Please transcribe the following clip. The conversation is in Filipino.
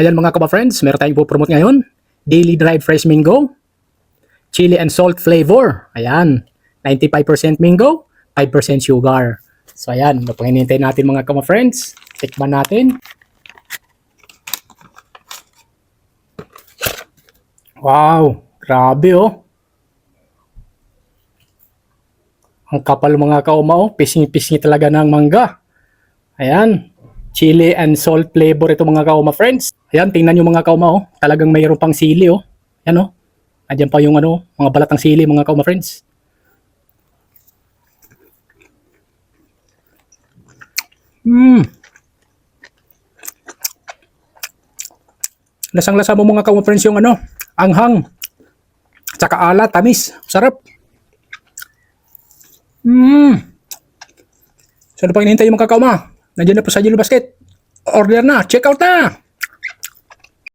Ayan mga ka-friends, meron tayong po-promote ngayon. Daily Dried Fresh Mango, Chili and Salt Flavor. Ayan, 95% mango, 5% sugar. So ayan, napanghinintay natin mga ka-friends. Tikman natin. Wow, grabe oh. Ang kapal mga kauma oh, pisngi-pisngi talaga ng mangga. Ayan, chili and salt flavor ito mga kauma friends. Ayan, tingnan nyo mga kauma oh, talagang mayroon pang sili oh. Ayan oh, andyan pa yung ano, mga balat ng sili mga kauma friends. Lasang-lasa mo mga kauma friends yung ano, anghang. Tsaka alat, tamis, sarap. So ano pang hinihintay yung mga kauma? Nandiyan na po sa Yellow Basket. Order na, check out na!